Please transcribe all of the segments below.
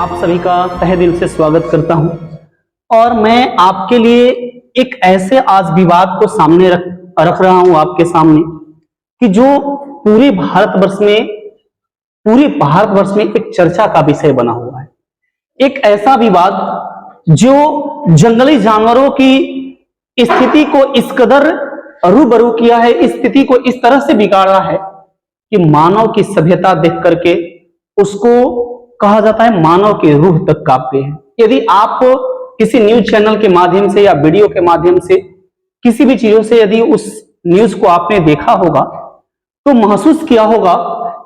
आप सभी का तहे दिल से स्वागत करता हूं और मैं आपके लिए एक ऐसे आज विवाद को सामने रख रहा हूं आपके सामने कि जो पूरे भारतवर्ष में एक चर्चा का विषय बना हुआ है। एक ऐसा विवाद जो जंगली जानवरों की स्थिति को इस कदर रूबरू किया है, इस स्थिति को इस तरह से बिगाड़ा है कि मानव की सभ्यता देख करके उसको कहा जाता है मानव की रूह तक कांपती है। यदि आप किसी न्यूज चैनल के माध्यम से या वीडियो के माध्यम से किसी भी चीजों से यदि उस न्यूज को आपने देखा होगा तो महसूस किया होगा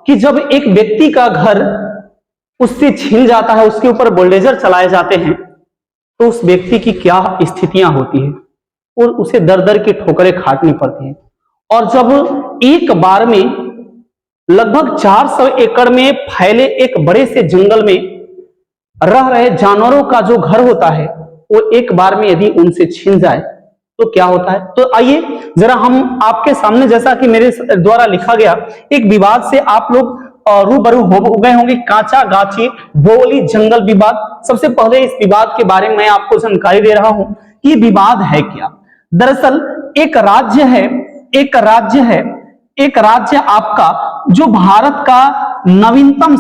कि जब एक व्यक्ति का घर उससे छीन जाता है, उसके ऊपर बुलडोजर चलाए जाते हैं, तो उस व्यक्ति की क्या स्थितियां होती है और उसे दर दर की ठोकरें खाटनी पड़ती हैं। और जब एक बार में लगभग 400 एकड़ में फैले एक बड़े से जंगल में रह रहे जानवरों का जो घर होता है वो एक बार में यदि उनसे छीन जाए तो क्या होता है। तो आइए जरा हम आपके सामने, जैसा कि मेरे द्वारा लिखा गया, एक विवाद से आप लोग रूबरू हो गए होंगे। कांचा गाची बोली जंगल विवाद। सबसे पहले इस विवाद के बारे में मैं आपको जानकारी दे रहा हूं कि विवाद है क्या। दरअसल एक राज्य आपका जो भारत का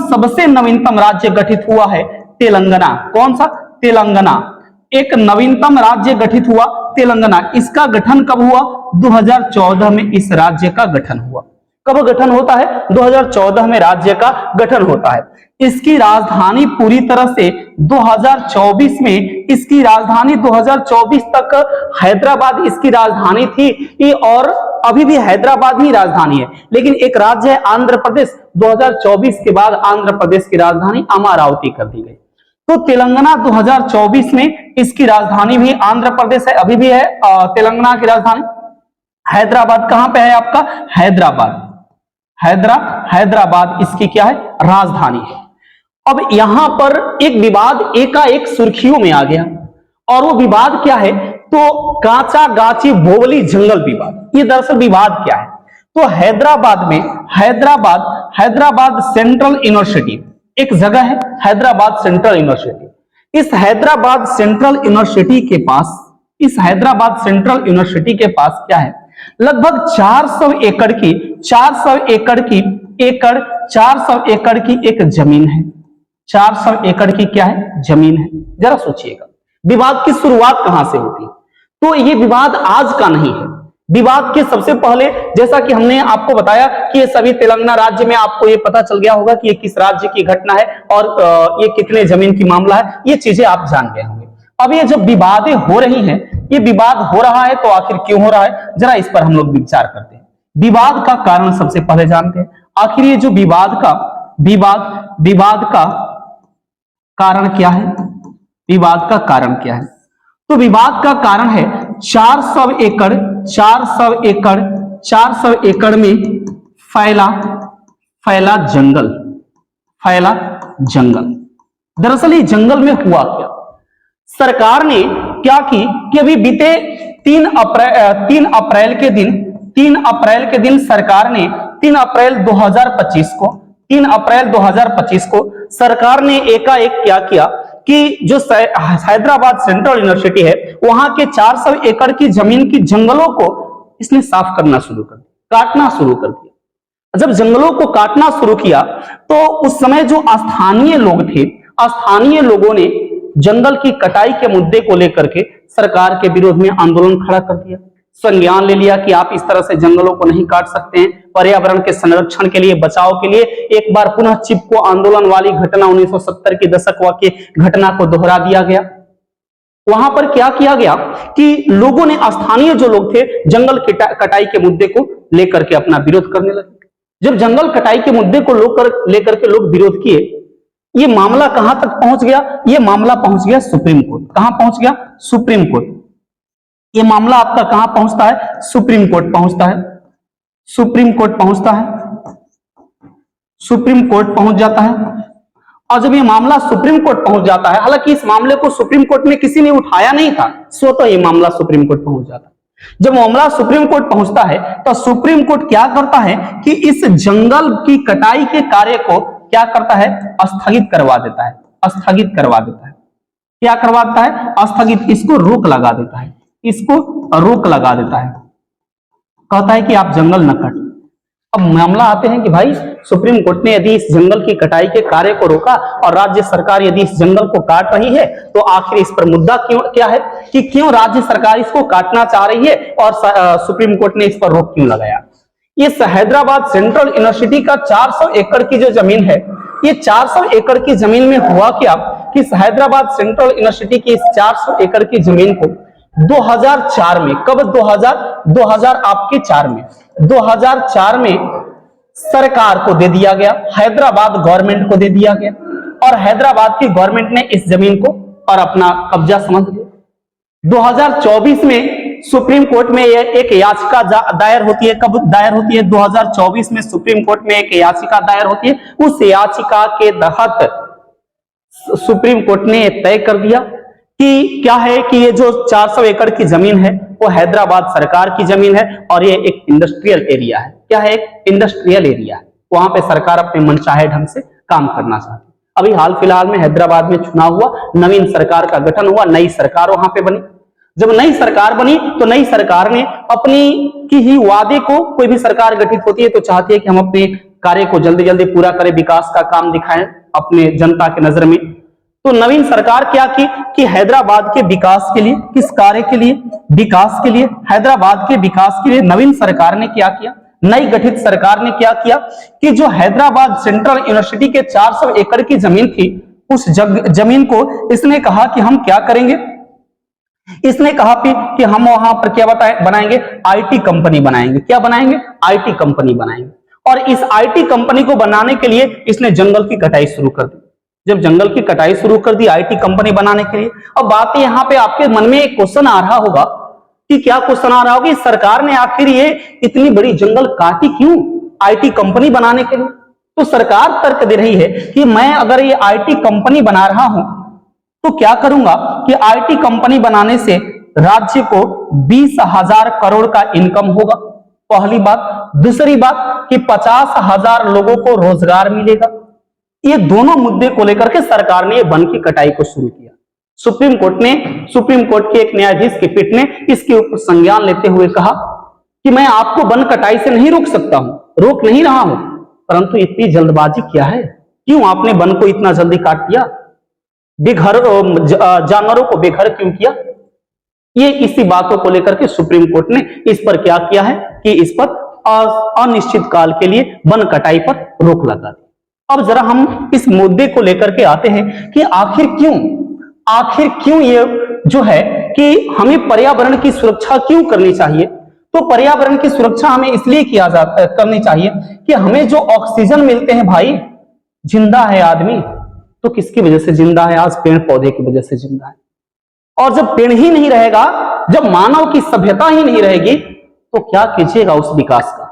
सबसे नवीनतम राज्य गठित हुआ है तेलंगाना। कौन सा? तेलंगाना। एक नवीनतम राज्य गठित हुआ तेलंगाना। इसका गठन कब हुआ? 2014 में इस राज्य का गठन हुआ। कब गठन होता है? 2014 में राज्य का गठन होता है। इसकी राजधानी पूरी तरह से 2024 में, इसकी राजधानी 2024 तक हैदराबाद इसकी राजधानी थी और अभी भी हैदराबाद ही राजधानी है। लेकिन एक राज्य है आंध्र प्रदेश, 2024 के बाद आंध्र प्रदेश की राजधानी अमरावती कर दी गई। तो तेलंगाना 2024 में इसकी राजधानी भी आंध्र प्रदेश है, अभी भी है तेलंगाना की राजधानी। हैदराबाद कहां पे है आपका? हैदराबाद इसकी क्या है? राजधानी है। अब यहां पर एक विवाद एकाएक सुर्खियों में आ गया और वो विवाद क्या है? तो कांचा गाची बोवली जंगल विवाद। ये दरअसल विवाद क्या है? तो हैदराबाद में हैदराबाद सेंट्रल यूनिवर्सिटी एक जगह है, हैदराबाद सेंट्रल यूनिवर्सिटी। इस हैदराबाद सेंट्रल यूनिवर्सिटी के पास क्या है? लगभग 400 एकड़ की एक जमीन है। 400 एकड़ की क्या है? जमीन है। जरा सोचिएगा विवाद की शुरुआत कहां से होती है। तो ये विवाद आज का नहीं है। विवाद के सबसे पहले, जैसा कि हमने आपको बताया कि ये सभी तेलंगाना राज्य में, आपको ये पता चल गया होगा कि ये किस राज्य की घटना है और ये कितने जमीन की मामला है, ये चीजें आप जान गए होंगे। अब ये जब विवादें हो रही हैं, ये विवाद हो रहा है तो आखिर क्यों हो रहा है, जरा इस पर हम लोग विचार करते हैं। विवाद का कारण सबसे पहले जानते हैं। आखिर ये जो विवाद का कारण क्या है? विवाद का कारण क्या है? तो विवाद का कारण है 400 एकड़ में फैला जंगल। दरअसल ये जंगल में हुआ क्या? सरकार ने क्या की कि अभी बीते 3 अप्रैल के दिन सरकार ने 3 अप्रैल 2025 को सरकार ने एकाएक क्या किया कि जो हैदराबाद सेंट्रल यूनिवर्सिटी है वहां के 400 एकड़ की जमीन की जंगलों को इसने साफ करना शुरू कर दिया, काटना शुरू कर दिया। जब जंगलों को काटना शुरू किया तो उस समय जो स्थानीय लोग थे, स्थानीय लोगों ने जंगल की कटाई के मुद्दे को लेकर के सरकार के विरोध में आंदोलन खड़ा कर दिया। संज्ञान ले लिया कि आप इस तरह से जंगलों को नहीं काट सकते हैं। पर्यावरण के संरक्षण के लिए, बचाव के लिए एक बार पुनः चिपको आंदोलन वाली घटना 1970 के दशक की घटना को दोहरा दिया गया। वहां पर क्या किया गया कि लोगों ने, स्थानीय जो लोग थे, जंगल कटाई के मुद्दे को लेकर के अपना विरोध करने लगे। जब जंगल कटाई के मुद्दे को लेकर के लोग विरोध किए, ये मामला कहां तक पहुंच गया? ये मामला पहुंच गया सुप्रीम कोर्ट। कहां पहुंच गया? Supreme court. ये मामला आपका कहां पहुंचता है? सुप्रीम कोर्ट पहुंचता है। सुप्रीम कोर्ट पहुंच जाता है। और जब ये मामला सुप्रीम कोर्ट पहुंच जाता है, हालांकि इस मामले को सुप्रीम कोर्ट में किसी ने उठाया नहीं था, स्वतः ये मामला सुप्रीम कोर्ट पहुंच जाता है। जब मामला सुप्रीम कोर्ट पहुंचता है तो सुप्रीम कोर्ट क्या करता है कि इस जंगल की कटाई के कार्य को क्या करता है? स्थगित करवा देता है। स्थगित करवा देता है। क्या करवाता है? स्थगित, इसको रोक लगा देता है, इसको रोक लगा देता है। कहता है कि आप जंगल न काट। अब मामला आते हैं कि भाई सुप्रीम कोर्ट ने यदि इस जंगल की कटाई के कार्य को रोका और राज्य सरकार यदि इस जंगल को काट रही है तो आखिर इस पर मुद्दा क्या है कि क्यों राज्य सरकार इसको काटना चाह रही है और सुप्रीम कोर्ट ने इस पर रोक क्यों लगाया। ये हैदराबाद सेंट्रल यूनिवर्सिटी का 400 एकड़ की जो जमीन है, ये 400 एकड़ की जमीन में हुआ क्या कि हैदराबाद सेंट्रल यूनिवर्सिटी की इस 400 एकड़ की जमीन को 2004 में, कब 2000 आपके 4 में, 2004 में सरकार को दे दिया गया, हैदराबाद गवर्नमेंट को दे दिया गया और हैदराबाद की गवर्नमेंट ने इस जमीन को और अपना कब्जा समझ लिया। 2024 में सुप्रीम कोर्ट में एक याचिका दायर होती है। कब दायर होती है? 2024 में सुप्रीम कोर्ट में एक याचिका दायर होती है। उस याचिका के तहत सुप्रीम कोर्ट ने तय कर दिया कि क्या है कि ये जो 400 एकड़ की जमीन है वो हैदराबाद सरकार की जमीन है और ये एक इंडस्ट्रियल एरिया है। क्या है? एक इंडस्ट्रियल एरिया है। वहां पे सरकार अपने मनचाहे ढंग से काम करना चाहती है। अभी हाल फिलहाल में हैदराबाद में चुनाव हुआ, नवीन सरकार का गठन हुआ, नई सरकार वहां पे बनी। जब नई सरकार बनी तो नई सरकार ने अपनी की ही वादे को, कोई भी सरकार गठित होती है तो चाहती है कि हम अपने कार्य को जल्दी जल्दी पूरा करें, विकास का काम दिखाएं अपने जनता के नजर में। तो नवीन सरकार क्या की कि हैदराबाद के विकास के लिए, किस कार्य के लिए? विकास के लिए, हैदराबाद के विकास के लिए नवीन सरकार ने क्या किया, नई गठित सरकार ने क्या किया कि जो हैदराबाद सेंट्रल यूनिवर्सिटी के 400 एकड़ की जमीन थी, उस जमीन को इसने कहा कि हम क्या करेंगे, इसने कहा कि हम वहां पर क्या बनाएंगे, आईटी कंपनी बनाएंगे। क्या बनाएंगे? आईटी कंपनी बनाएंगे। और इस आईटी कंपनी को बनाने के लिए इसने जंगल की कटाई शुरू कर दी। जब जंगल की कटाई शुरू कर दी आईटी कंपनी बनाने के लिए, अब बात यहाँ पे आपके मन में एक क्वेश्चन आ रहा होगा कि क्या क्वेश्चन आ रहा होगा, सरकार ने आखिर ये इतनी बड़ी जंगल काटी क्यों आईटी कंपनी बनाने के लिए? तो सरकार तर्क दे रही है कि मैं अगर ये आईटी कंपनी बना रहा हूं तो क्या करूंगा कि आईटी कंपनी बनाने से राज्य को 20,000 करोड़ का इनकम होगा, पहली बात। दूसरी बात कि 50,000 लोगों को रोजगार मिलेगा। ये दोनों मुद्दे को लेकर के सरकार ने वन की कटाई को शुरू किया। सुप्रीम कोर्ट के एक न्यायाधीश की पीठ ने इसके ऊपर संज्ञान लेते हुए कहा कि मैं आपको वन कटाई से नहीं रोक सकता हूं, रोक नहीं रहा हूं, परंतु इतनी जल्दबाजी क्या है, क्यों आपने वन को इतना जल्दी काट दिया, बेघर जानवरों को बेघर क्यों किया? ये इसी बातों को लेकर के सुप्रीम कोर्ट ने इस पर क्या किया है कि इस पर अनिश्चित काल के लिए वन कटाई पर रोक लगा दी। अब जरा हम इस मुद्दे को लेकर के आते हैं कि आखिर क्यों ये जो है कि हमें पर्यावरण की सुरक्षा क्यों करनी चाहिए। तो पर्यावरण की सुरक्षा हमें इसलिए करनी चाहिए कि हमें जो ऑक्सीजन मिलते हैं, भाई जिंदा है आदमी तो किसकी वजह से जिंदा है? आज पेड़ पौधे की वजह से जिंदा है। और जब पेड़ ही नहीं रहेगा, जब मानव की सभ्यता ही नहीं रहेगी तो क्या कीजिएगा उस विकास का,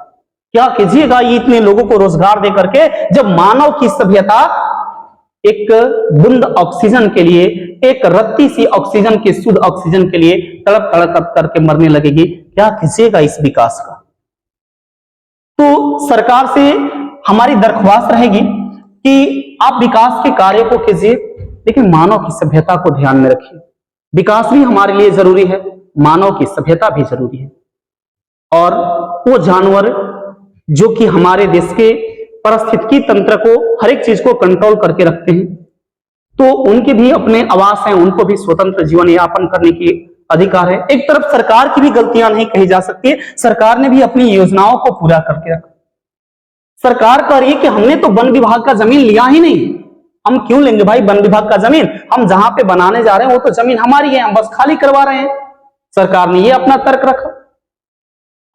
क्या कीजिएगा ये इतने लोगों को रोजगार दे करके, जब मानव की सभ्यता एक बूंद ऑक्सीजन के लिए, एक रत्ती सी ऑक्सीजन के, शुद्ध ऑक्सीजन के लिए तड़प तड़प करके मरने लगेगी, क्या कीजिएगा इस विकास का। तो सरकार से हमारी दरख्वास्त रहेगी कि आप विकास के कार्य को कीजिए, लेकिन मानव की सभ्यता को ध्यान में रखिए। विकास भी हमारे लिए जरूरी है, मानव की सभ्यता भी जरूरी है। और वो जानवर जो कि हमारे देश के पारिस्थितिकी तंत्र को, हर एक चीज को कंट्रोल करके रखते हैं, तो उनके भी अपने आवास हैं, उनको भी स्वतंत्र जीवन यापन करने की अधिकार है। एक तरफ सरकार की भी गलतियां नहीं कही जा सकती, सरकार ने भी अपनी योजनाओं को पूरा करके रखा। सरकार कह रही है कि हमने तो वन विभाग का जमीन लिया ही नहीं, हम क्यों लेंगे भाई वन विभाग का जमीन, हम जहां पे बनाने जा रहे हैं वो तो जमीन हमारी है, हम बस खाली करवा रहे हैं। सरकार ने ये अपना तर्क रखा।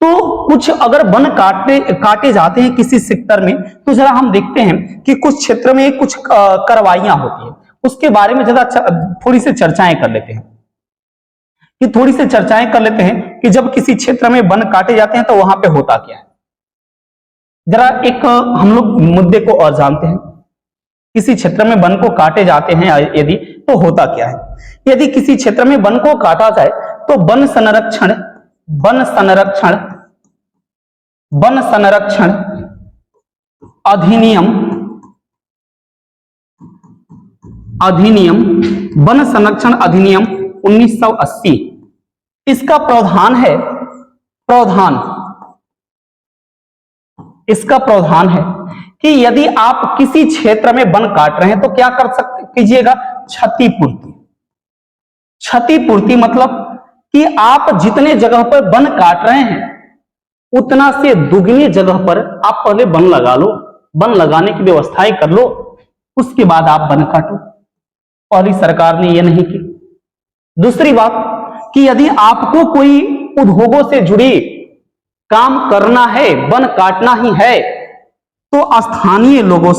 तो कुछ अगर वन काटे जाते हैं किसी सेक्टर में, तो जरा हम देखते हैं कि कुछ क्षेत्र में कुछ कार्रवाइयां होती है, उसके बारे में जरा थोड़ी सी चर्चाएं कर लेते हैं कि जब किसी क्षेत्र में वन काटे जाते हैं तो वहां पे होता क्या है। जरा एक हम लोग मुद्दे को और जानते हैं, किसी क्षेत्र में वन को काटे जाते हैं यदि, तो होता क्या है। यदि किसी क्षेत्र में वन को काटा जाए तो वन संरक्षण अधिनियम अधिनियम, वन संरक्षण अधिनियम 1980। इसका प्रावधान है, इसका प्रावधान है कि यदि आप किसी क्षेत्र में वन काट रहे हैं तो क्या कर सकते कीजिएगा, क्षतिपूर्ति। क्षतिपूर्ति मतलब कि आप जितने जगह पर वन काट रहे हैं उतना से दुगनी जगह पर आप पहले वन लगा लो, वन लगाने की व्यवस्थाएं कर लो, उसके बाद आप वन काटो। पहली सरकार ने यह नहीं की। दूसरी बात कि यदि आपको कोई उद्योगों से जुड़ी काम करना है, वन काटना ही है, तो स्थानीय लोगों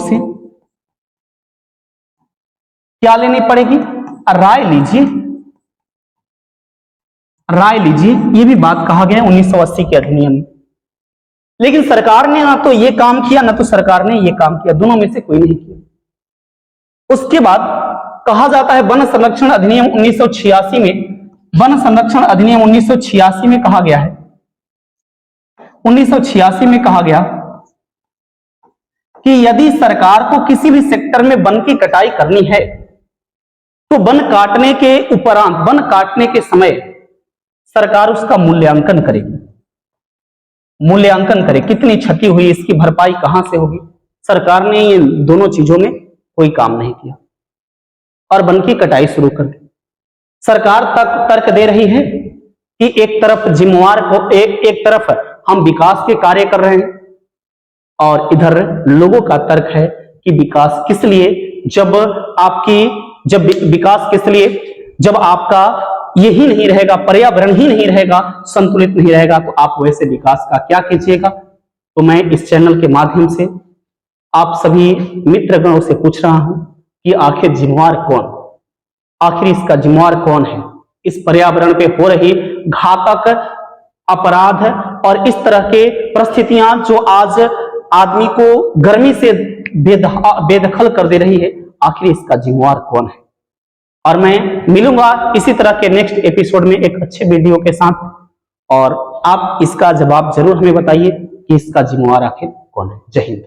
से क्या लेनी पड़ेगी, राय लीजिए। ये भी बात कहा गया 1980 के अधिनियम में। लेकिन सरकार ने ना तो ये काम किया, ना तो सरकार ने ये काम किया, दोनों में से कोई नहीं किया। उसके बाद कहा जाता है वन संरक्षण अधिनियम 1986 में, वन संरक्षण अधिनियम 1986 में कहा गया है, 1986 में कहा गया कि यदि सरकार को किसी भी सेक्टर में वन की कटाई करनी है तो वन काटने के उपरांत, वन काटने के समय सरकार उसका मूल्यांकन करेगी। मूल्यांकन करे कितनी क्षति हुई, इसकी भरपाई कहां से होगी। सरकार ने ये दोनों चीजों में कोई काम नहीं किया और वन की कटाई शुरू कर दी। सरकार तर्क दे रही है कि एक तरफ जिम्मेवार को, एक तरफ हम विकास के कार्य कर रहे हैं और इधर लोगों का तर्क है कि विकास किस लिए, जब विकास किस लिए, जब आपका यही नहीं रहेगा, पर्यावरण ही नहीं रहेगा, संतुलित नहीं रहेगा, तो आप वैसे विकास का क्या कीजिएगा। तो मैं इस चैनल के माध्यम से आप सभी मित्रगणों से पूछ रहा हूं कि आखिर जिम्मेवार कौन, आखिर इसका जिम्मेवार कौन है, इस पर्यावरण पे हो रही घातक अपराध और इस तरह के परिस्थितियां जो आज आदमी को गर्मी से बेदखल कर दे रही है, आखिर इसका जिम्मेवार कौन है। और मैं मिलूंगा इसी तरह के नेक्स्ट एपिसोड में एक अच्छे वीडियो के साथ, और आप इसका जवाब जरूर हमें बताइए कि इसका जिम्मेवार आखिर कौन है। जय हिंद।